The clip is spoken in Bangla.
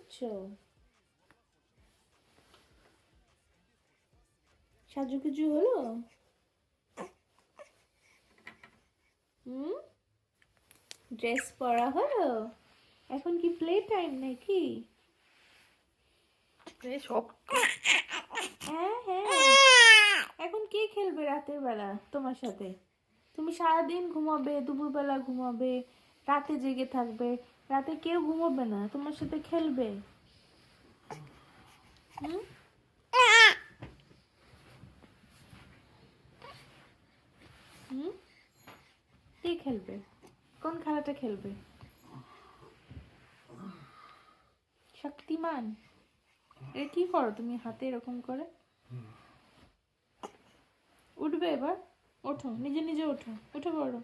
করছো? সাজুগুজু হলো? ড্রেস পরা হলো? এখন কি প্লে টাইম নাকি? হ্যাঁ হ্যাঁ, এখন কে খেলবে রাতের বেলা তোমার সাথে? তুমি সারাদিন ঘুমাবে, দুপুরবেলা ঘুমাবে, রাতে জেগে থাকবে, রাতে কেউ ঘুমাবে না, তোমার সাথে খেলবে। হুম হুম কে খেলবে? কোন খেলাটা খেলবে? শক্তিমান? এটা কি করো তুমি হাতে এরকম করে? উঠবে এবার? ওঠো, নিজে নিজে ওঠো, উঠে পড়ো।